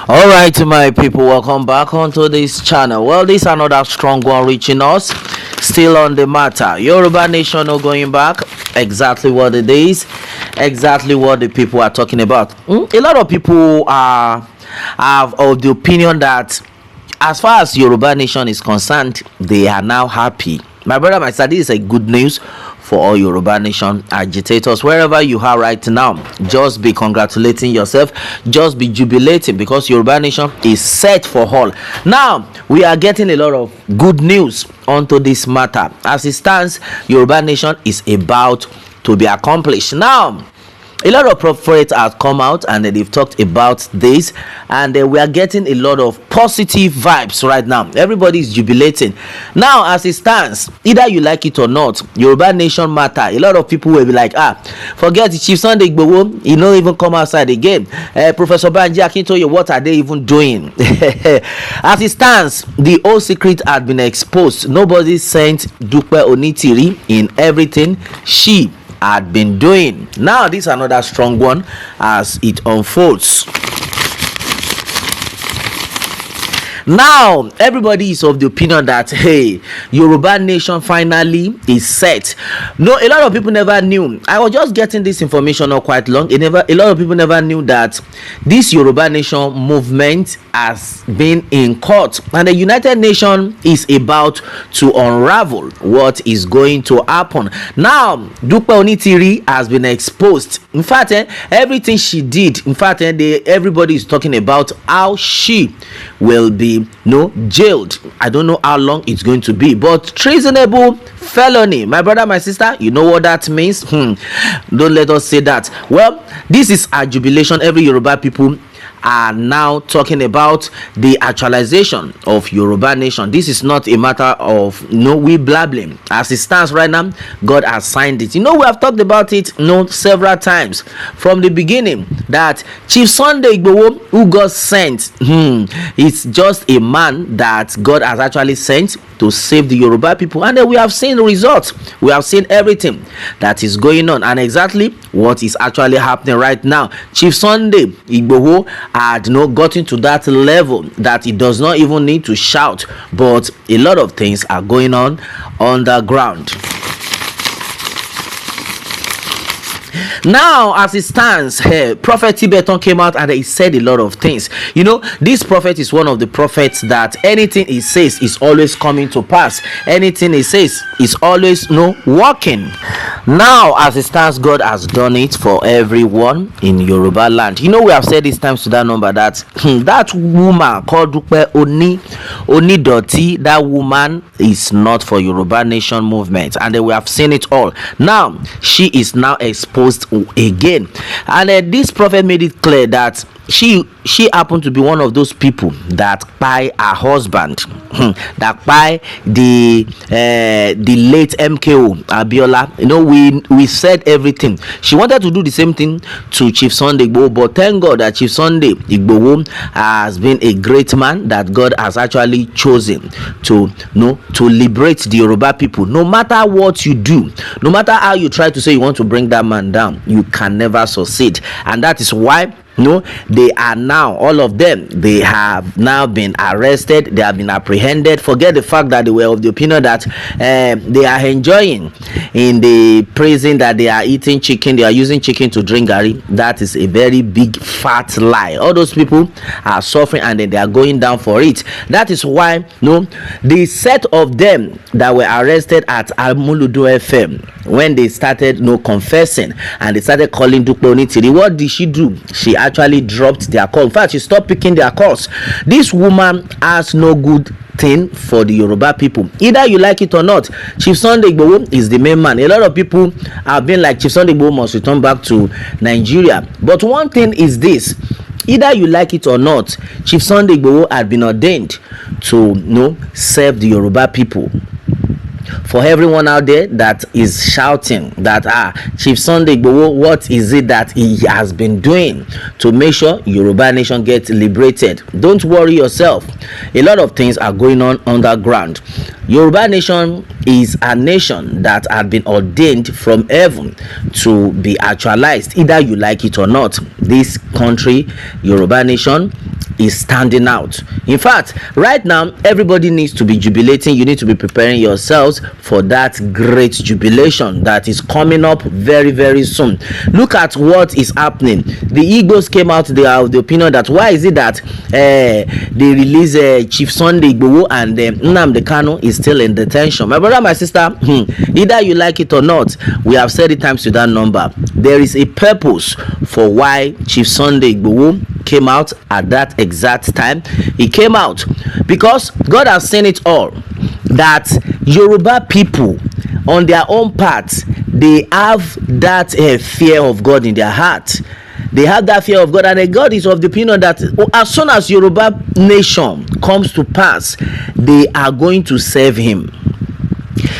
All right, my people, welcome back onto this channel. Well, this is another strong one reaching us. Still on the matter. Yoruba nation no going back. Exactly what it is. Exactly what the people are talking about. A lot of people have of the opinion that as far as Yoruba nation is concerned, they are now happy. My brother, my sister, this is a good news for all Yoruba nation agitators. Wherever you are right now, just be congratulating yourself, just be jubilating, because Yoruba nation is set for all. Now we are getting a lot of good news onto this matter. As it stands, Yoruba nation is about to be accomplished. Now a lot of prophets have come out and they've talked about this, and we are getting a lot of positive vibes right now. Everybody is jubilating. Now, as it stands, either you like it or not, Yoruba nation matter. A lot of people will be like, forget it, Chief Sunday Gbogbo, you don't even come outside again. Professor Banji Akintoye, what are they even doing? As it stands, the whole secret had been exposed. Nobody sent Dupe Onitiri in everything she had been doing. Now this is another strong one as it unfolds. Now everybody is of the opinion that, hey, Yoruba nation finally is set. No, a lot of people never knew. I was just getting this information not quite long. A lot of people never knew that this Yoruba nation movement has been in court, and the United Nations is about to unravel what is going to happen. Now Dupe Onitiri has been exposed. In fact, everything she did, in fact, everybody is talking about how she will be jailed. I don't know how long it's going to be, but treasonable felony, my brother, my sister, you know what that means. Don't let us say that. Well, this is a jubilation. Every Yoruba people are now talking about the actualization of Yoruba nation. This is not a matter of we blabbling. As it stands right now, God has signed it. We have talked about it several times from the beginning, that Chief Sunday Gbogbo, who God sent, it's just a man that God has actually sent to save the Yoruba people, and then we have seen the results. We have seen everything that is going on, and exactly what is actually happening right now. Chief Sunday Igboho had gotten to that level that he does not even need to shout, but a lot of things are going on underground. Now, as it stands, Prophet Tibeton came out and he said a lot of things. This prophet is one of the prophets that anything he says is always coming to pass. Anything he says is always working. Now, as it stands, God has done it for everyone in Yoruba land. We have said this times to that number that that woman called Dupe Onidoti, that woman is not for Yoruba nation movement, and we have seen it all. Now she is now exposed again, and this prophet made it clear that she happened to be one of those people that buy her husband, that buy the late MKO Abiola. We said everything. She wanted to do the same thing to Chief Sunday Igboho, but thank God that Chief Sunday Igboho has been a great man that God has actually chosen to liberate the Yoruba people. No matter what you do, no matter how you try to say you want to bring that man down, you can never succeed. And that is why they are now, all of them, they have now been arrested, they have been apprehended. Forget the fact that they were of the opinion that they are enjoying in the prison, that they are eating chicken, they are using chicken to drink garri. That is a very big fat lie. All those people are suffering, and then they are going down for it. That is why the set of them that were arrested at Amuludu FM, when they started confessing and they started calling Dupe Onitiri, what did she do? She actually dropped their call. In fact, she stopped picking their calls. This woman has no good thing for the Yoruba people. Either you like it or not, Chief Sunday Igboho is the main man. A lot of people have been like, Chief Sunday Igboho must return back to Nigeria. But one thing is this: either you like it or not, Chief Sunday Igboho had been ordained to serve the Yoruba people. For everyone out there that is shouting that Chief Sunday Igboho, what is it that he has been doing to make sure Yoruba nation gets liberated? Don't worry yourself. A lot of things are going on underground. Yoruba nation is a nation that had been ordained from heaven to be actualized, either you like it or not. This country, Yoruba nation, is standing out. In fact, right now everybody needs to be jubilating. You need to be preparing yourselves for that great jubilation that is coming up very, very soon. Look at what is happening. The Igbos came out, they are of the opinion that why is it that they release Chief Sunday Igboho and Nnamdi Kanu is still in detention. My brother, my sister, either you like it or not, we have said it times to that number. There is a purpose for why Chief Sunday Igboho came out at that exact time. He came out because God has seen it all, that Yoruba people on their own part, they have that fear of God in their heart. They have that fear of God, and God is of the opinion that as soon as Yoruba nation comes to pass, they are going to serve him.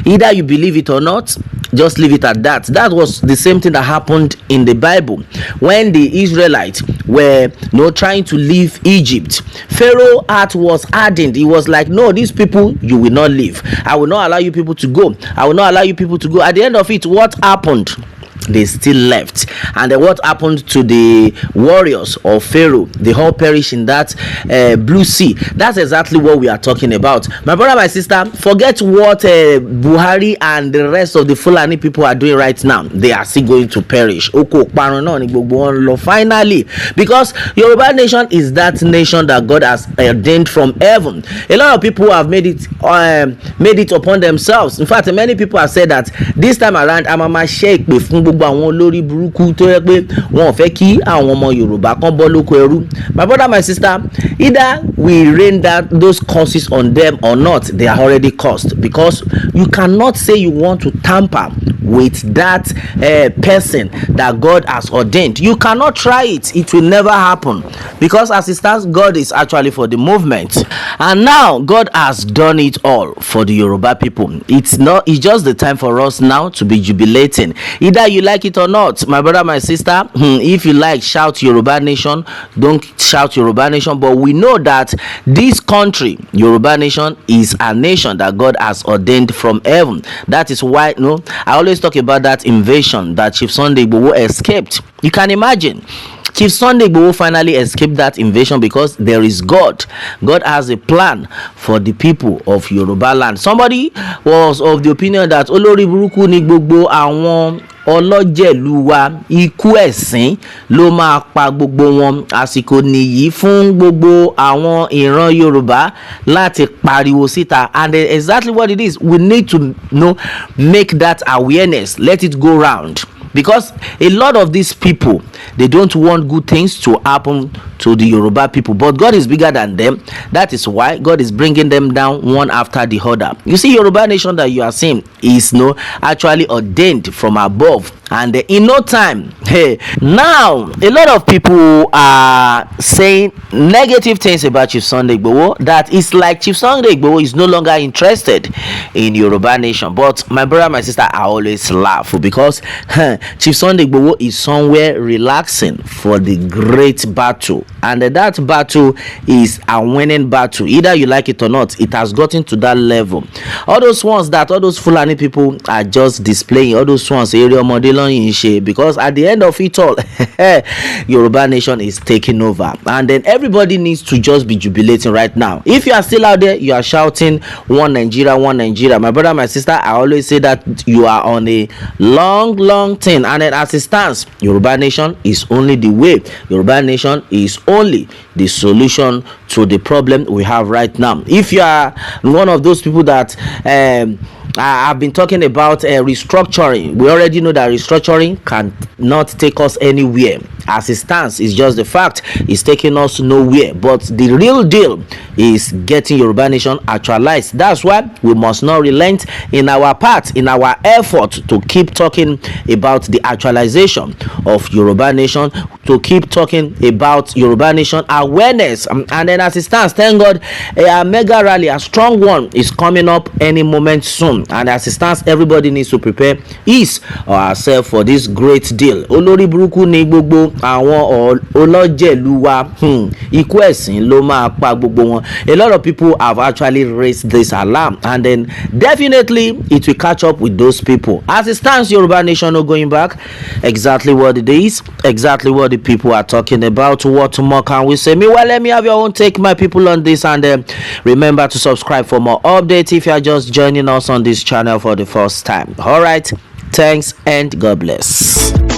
Either you believe it or not, just leave it at that. That was the same thing that happened in the Bible when the Israelites were trying to leave Egypt. Pharaoh's heart was hardened. He was like, no, these people you will not leave. I will not allow you people to go. I will not allow you people to go. At the end of it, what happened? They still left. And then what happened to the warriors of Pharaoh? They all perished in that blue sea. That's exactly what we are talking about. My brother, my sister, forget what Buhari and the rest of the Fulani people are doing right now. They are still going to perish. Finally, because Yoruba nation is that nation that God has ordained from heaven. A lot of people have made it upon themselves. In fact, many people have said that this time around, I'm a sheikh with gbogbo àwọn Oloriburuku tó yẹ pé wọn ò fẹ́ kí àwọn ọmọ Yorùbá kan bọ́ lóko ẹrú. My brother, my sister, either we rain those curses on them or not, they are already cursed, because you cannot say you want to tamper with that person that God has ordained. You cannot try it. It will never happen, because as it stands, God is actually for the movement, and now God has done it all for the Yoruba people. It's just the time for us now to be jubilating. Either you like it or not, my brother, my sister. If you like, shout Yoruba nation. Don't shout Yoruba nation, but we know that this country, Yoruba nation, is a nation that God has ordained from heaven. That is why I always talk about that invasion that Chief Sunday Igboho escaped. You can imagine. Chief Sunday Igboho finally escaped that invasion because there is God. God has a plan for the people of Yoruba land. Somebody was of the opinion that Oloriburuku ni Gbogbo Awon Ojelu wa ikú ẹ̀sìn ló máa pa gbogbo wọn. Àsìkò nìyí fún gbogbo àwọn ìran Yorùbá láti pariwo síta, and exactly what it is. We need to make that awareness, let it go round, because a lot of these people, they don't want good things to happen to the Yoruba people, but God is bigger than them. That is why God is bringing them down one after the other. You see, Yoruba nation that you are seeing is actually ordained from above, and in no time, now a lot of people are saying negative things about Chief Sunday Igboho, that it's like Chief Sunday Igboho is no longer interested in Yoruba nation. But my brother, my sister, I always laugh, because Chief Sunday Igboho is somewhere relaxing for the great battle, and that battle is a winning battle. Either you like it or not, it has gotten to that level. All those ones that all those Fulani people are just displaying, all those ones, because at the end of it all, Yoruba nation is taking over, and then everybody needs to just be jubilating right now. If you are still out there, you are shouting one Nigeria, one Nigeria. My brother, my sister, I always say that you are on a long thing, and then as it stands, Yoruba nation is only the way. Yoruba nation is only the solution to the problem we have right now. If you are one of those people that I've been talking about restructuring, we already know that restructuring cannot take us anywhere. as it stands, it's just the fact. It's taking us nowhere. But the real deal is getting Yoruba Nation actualized. That's why we must not relent in our part, in our effort to keep talking about the actualization of Yoruba Nation, to keep talking about Yoruba Nation awareness. And then as it stands, thank God, a mega rally, a strong one, is coming up any moment soon. And as it stands, everybody needs to prepare his or herself for this great deal. Oloriburuku ni Gbogbo Awon Ojelu wa iku esin lo ma pa gbogbo won. A lot of people have actually raised this alarm, and then definitely it will catch up with those people. As it stands, Yoruba Nation no going back. Exactly what it is, exactly what the people are talking about. What more can we say? Well, let me have your own take, my people, on this, and remember to subscribe for more updates if you are just joining us on this channel for the first time. All right, thanks and God bless.